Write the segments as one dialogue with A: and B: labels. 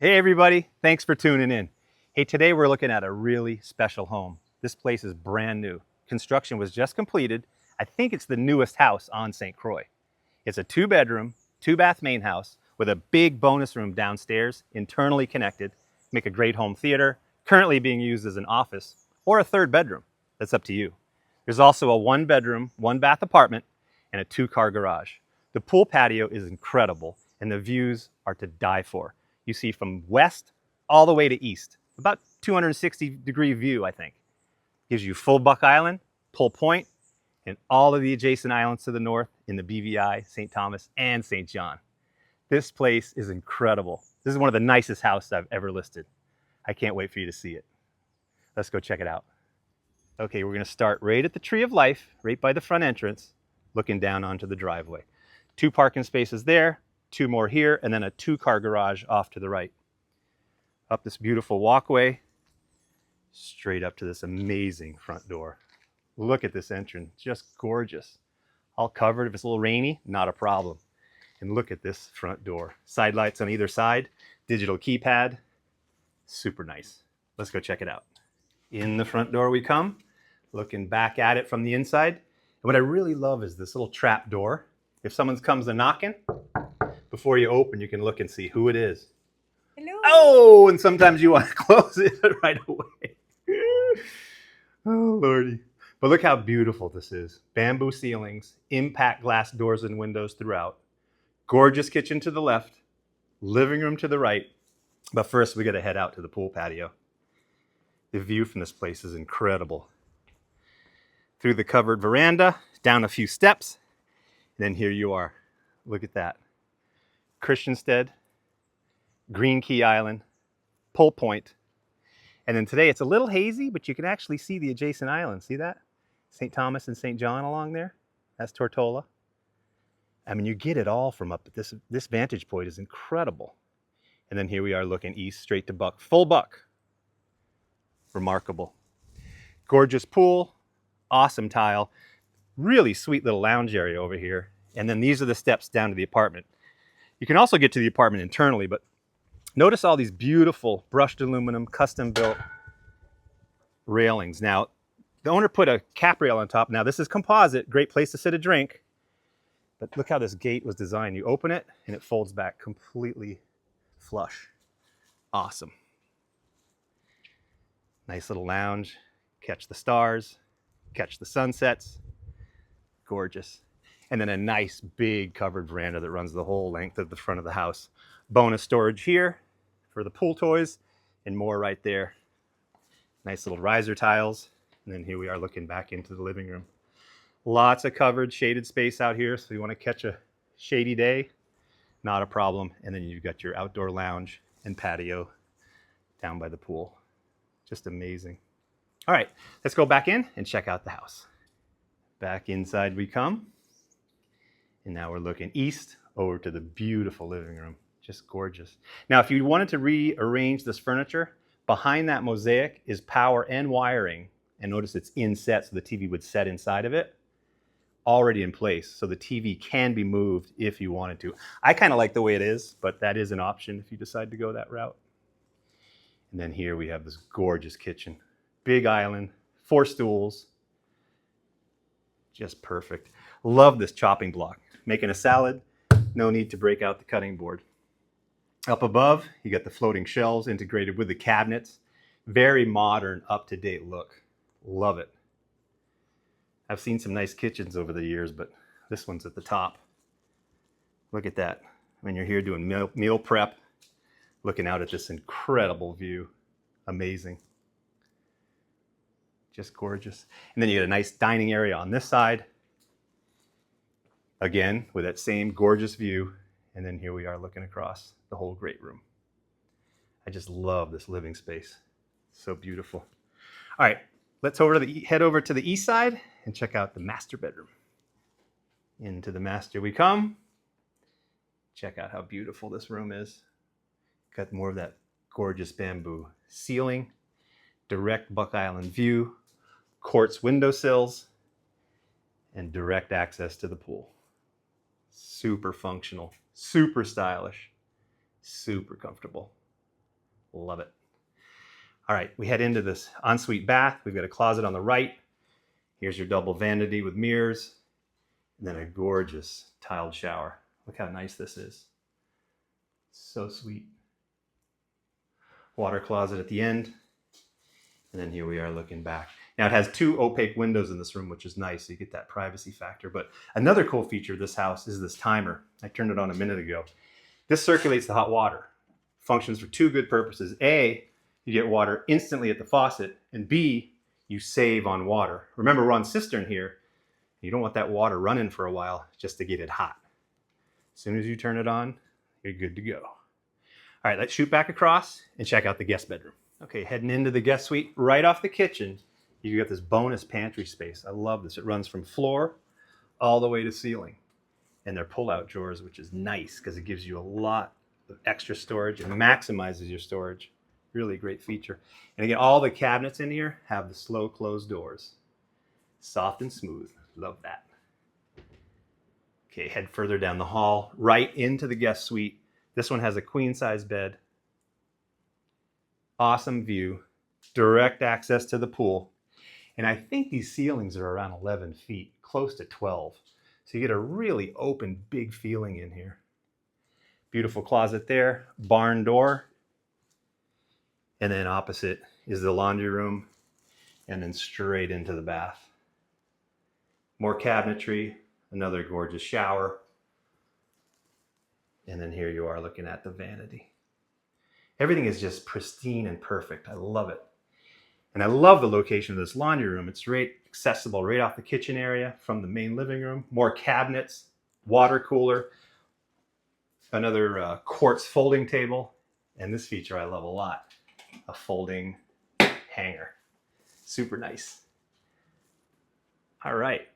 A: Hey everybody, thanks for tuning in. Hey, today we're looking at a really special home. This place is brand new. Construction was just completed. I think it's the newest house on St. Croix. It's a 2-bedroom, 2-bath main house with a big bonus room downstairs, internally connected, make a great home theater, currently being used as an office, or a 3rd bedroom. That's up to you. There's also a 1-bedroom, 1-bath apartment and a 2-car garage. The pool patio is incredible and the views are to die for. You see from west all the way to east, about 260-degree view, I think. Gives you full Buck Island, Pull Point, and all of the adjacent islands to the north in the BVI, St. Thomas, and St. John. This place is incredible. This is one of the nicest houses I've ever listed. I can't wait for you to see it. Let's go check it out. Okay, we're gonna start right at the Tree of Life, right by the front entrance, looking down onto the driveway. 2 parking spaces there, 2 more here, and then a 2-car garage off to the right. Up this beautiful walkway, straight up to this amazing front door. Look at this entrance, just gorgeous. All covered. If it's a little rainy, not a problem. And look at this front door. Side lights on either side, digital keypad, super nice. Let's go check it out. In the front door we come, looking back at it from the inside. And what I really love is this little trap door. If someone comes a knocking, before you open, you can look and see who it is.
B: Hello.
A: Oh, and sometimes you want to close it right away. Oh, Lordy. But look how beautiful this is. Bamboo ceilings, impact glass doors and windows throughout. Gorgeous kitchen to the left, living room to the right. But first, we got to head out to the pool patio. The view from this place is incredible. Through the covered veranda, down a few steps, and then here you are. Look at that. Christiansted, Green Cay Island, Pull Point. And then today it's a little hazy, but you can actually see the adjacent islands. See that? St. Thomas and St. John along there. That's Tortola. I mean, you get it all from up. This vantage point is incredible. And then here we are looking east, straight to Buck. Full Buck. Remarkable. Gorgeous pool, awesome tile. Really sweet little lounge area over here. And then these are the steps down to the apartment. You can also get to the apartment internally, but notice all these beautiful brushed aluminum, custom built railings. Now, the owner put a cap rail on top. Now, this is composite, great place to sit a drink. But look how this gate was designed. You open it and it folds back completely flush. Awesome. Nice little lounge. Catch the stars, catch the sunsets. Gorgeous. And then a nice big covered veranda that runs the whole length of the front of the house. Bonus storage here for the pool toys and more right there. Nice little riser tiles. And then here we are looking back into the living room. Lots of covered shaded space out here. So you want to catch a shady day, not a problem. And then you've got your outdoor lounge and patio down by the pool. Just amazing. All right, let's go back in and check out the house. Back inside we come. And now we're looking east over to the beautiful living room. Just gorgeous. Now, if you wanted to rearrange this furniture, behind that mosaic is power and wiring. And notice it's inset, so the TV would set inside of it. Already in place, so the TV can be moved if you wanted to. I kind of like the way it is, but that is an option if you decide to go that route. And then here we have this gorgeous kitchen. Big island, 4 stools. Just perfect. Love this chopping block. Making a salad, no need to break out the cutting board. Up above, you got the floating shelves integrated with the cabinets. Very modern, up-to-date look. Love it. I've seen some nice kitchens over the years, but this one's at the top. Look at that. When you're here doing meal prep, looking out at this incredible view. Amazing. Just gorgeous. And then you get a nice dining area on this side. Again, with that same gorgeous view. And then here we are looking across the whole great room. I just love this living space. So beautiful. All right, let's head over to the east side and check out the master bedroom. Into the master we come. Check out how beautiful this room is. Got more of that gorgeous bamboo ceiling, direct Buck Island view, quartz windowsills, and direct access to the pool. Super functional, super stylish, super comfortable. Love it. All right, we head into this ensuite bath. We've got a closet on the right. Here's your double vanity with mirrors, and then a gorgeous tiled shower. Look how nice this is. So sweet. Water closet at the end. And then here we are looking back. Now it has 2 opaque windows in this room, which is nice. So you get that privacy factor. But another cool feature of this house is this timer. I turned it on a minute ago. This circulates the hot water. Functions for 2 good purposes. A, you get water instantly at the faucet. And B, you save on water. Remember, we're on cistern here. You don't want that water running for a while just to get it hot. As soon as you turn it on, you're good to go. All right, let's shoot back across and check out the guest bedroom. Okay, heading into the guest suite, right off the kitchen, you got this bonus pantry space. I love this. It runs from floor all the way to ceiling. And they're pull-out drawers, which is nice because it gives you a lot of extra storage and maximizes your storage. Really great feature. And again, all the cabinets in here have the slow close doors. Soft and smooth. Love that. Okay, head further down the hall, right into the guest suite. This one has a queen size bed. Awesome view, direct access to the pool. And I think these ceilings are around 11 feet, close to 12. So you get a really open, big feeling in here. Beautiful closet there, barn door. And then opposite is the laundry room, and then straight into the bath. More cabinetry, another gorgeous shower. And then here you are looking at the vanity. Everything is just pristine and perfect. I love it. And I love the location of this laundry room. It's right accessible right off the kitchen area from the main living room. More cabinets, water cooler, another quartz folding table. And this feature I love a lot, a folding hanger. Super nice. All right,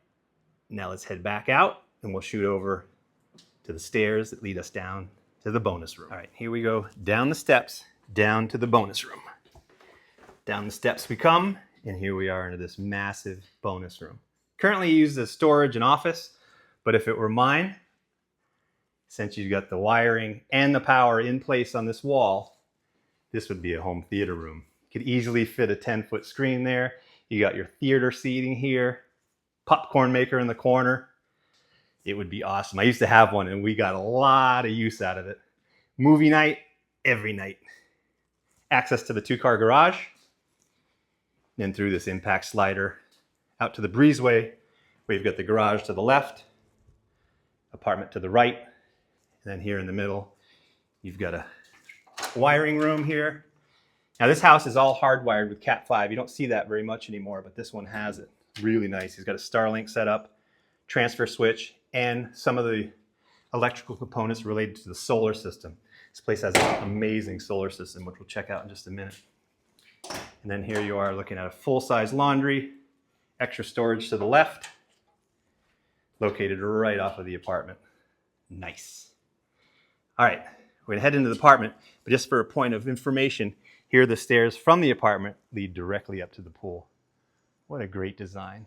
A: now let's head back out and we'll shoot over to the stairs that lead us down to the bonus room. All right, here we go down the steps, down to the bonus room. Down the steps we come, and here we are into this massive bonus room. Currently used as storage and office, but if it were mine, since you've got the wiring and the power in place on this wall, this would be a home theater room. You could easily fit a 10-foot screen there. You got your theater seating here, popcorn maker in the corner. It would be awesome. I used to have one and we got a lot of use out of it. Movie night, every night. Access to the 2-car garage. Then through this impact slider out to the breezeway. We've got the garage to the left, apartment to the right. And then here in the middle, you've got a wiring room here. Now this house is all hardwired with Cat 5. You don't see that very much anymore, but this one has it. Really nice. He's got a Starlink set up, transfer switch, and some of the electrical components related to the solar system. This place has an amazing solar system, which we'll check out in just a minute. And then here you are looking at a full-size laundry, extra storage to the left, located right off of the apartment. Nice. All right, we're gonna head into the apartment, but just for a point of information, here are the stairs from the apartment lead directly up to the pool. What a great design.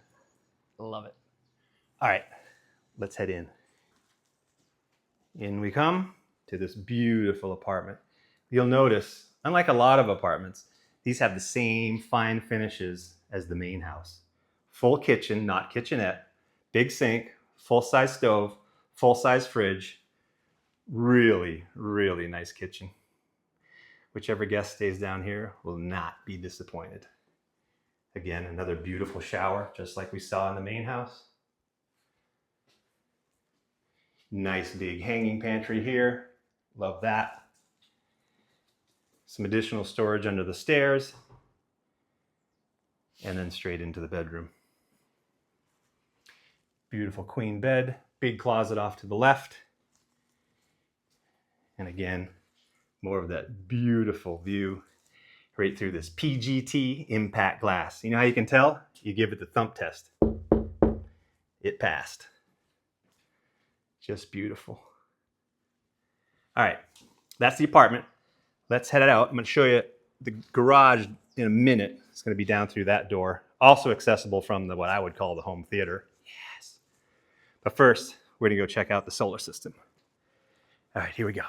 A: Love it. All right, let's head in. In we come to this beautiful apartment. You'll notice, unlike a lot of apartments, these have the same fine finishes as the main house. Full kitchen, not kitchenette, big sink, full-size stove, full-size fridge. Really, really nice kitchen. Whichever guest stays down here will not be disappointed. Again, another beautiful shower, just like we saw in the main house. Nice big hanging pantry here. Love that. Some additional storage under the stairs. And then straight into the bedroom. Beautiful queen bed, big closet off to the left. And again, more of that beautiful view right through this PGT impact glass. You know how you can tell? You give it the thump test. It passed. Just beautiful. All right, that's the apartment. Let's head out. I'm going to show you the garage in a minute. It's going to be down through that door. Also accessible from what I would call the home theater. Yes. But first, we're going to go check out the solar system. All right, here we go.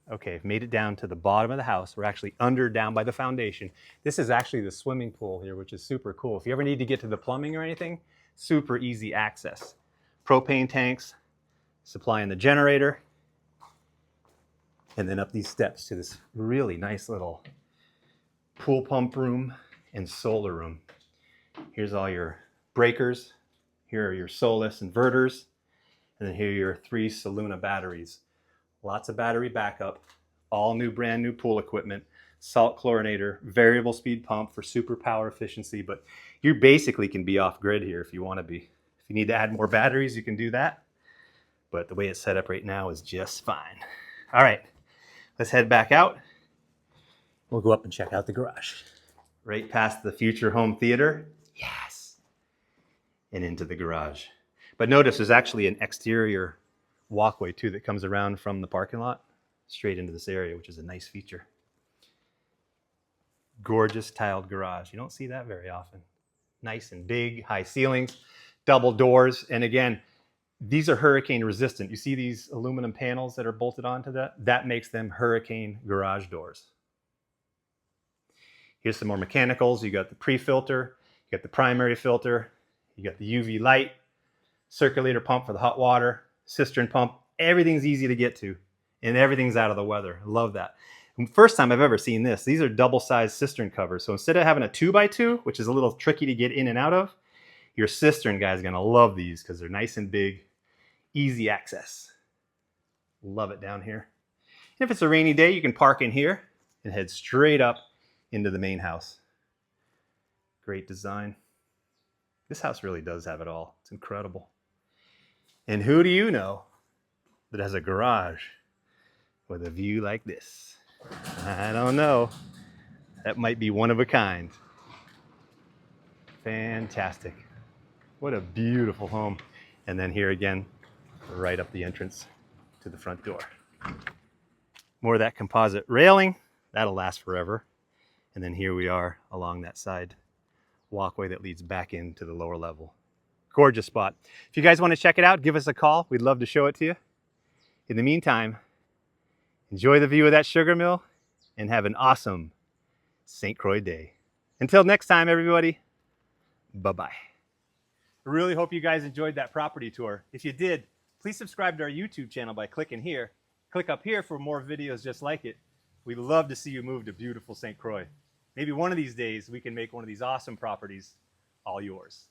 A: Okay, I've made it down to the bottom of the house. We're actually down by the foundation. This is actually the swimming pool here, which is super cool. If you ever need to get to the plumbing or anything, super easy access. Propane tanks, supplying the generator, and then up these steps to this really nice little pool pump room and solar room. Here's all your breakers. Here are your Solis inverters. And then here are your 3 Soluna batteries. Lots of battery backup, all new, brand new pool equipment, salt chlorinator, variable speed pump for super power efficiency, but you basically can be off grid here if you want to be. If you need to add more batteries, you can do that. But the way it's set up right now is just fine. All right, let's head back out. We'll go up and check out the garage. Right past the future home theater. Yes. And into the garage. But notice there's actually an exterior walkway too that comes around from the parking lot straight into this area, which is a nice feature. Gorgeous tiled garage. You don't see that very often. Nice and big, high ceilings, double doors. And again, these are hurricane resistant. You see these aluminum panels that are bolted onto that? That makes them hurricane garage doors. Here's some more mechanicals. You got the pre-filter, you got the primary filter, you got the UV light, circulator pump for the hot water, cistern pump. Everything's easy to get to and everything's out of the weather. I love that. First time I've ever seen this. These are double-sized cistern covers. So instead of having a 2x2, which is a little tricky to get in and out of, your cistern guy is going to love these because they're nice and big, easy access. Love it down here. And if it's a rainy day, you can park in here and head straight up into the main house. Great design. This house really does have it all. It's incredible. And who do you know that has a garage with a view like this? I don't know. That might be one of a kind. Fantastic. What a beautiful home. And then here again, right up the entrance to the front door. More of that composite railing. That'll last forever. And then here we are along that side walkway that leads back into the lower level. Gorgeous spot. If you guys want to check it out, give us a call. We'd love to show it to you. In the meantime, enjoy the view of that sugar mill and have an awesome St. Croix day. Until next time, everybody, bye-bye. I really hope you guys enjoyed that property tour. If you did, please subscribe to our YouTube channel by clicking here. Click up here for more videos just like it. We'd love to see you move to beautiful St. Croix. Maybe one of these days we can make one of these awesome properties all yours.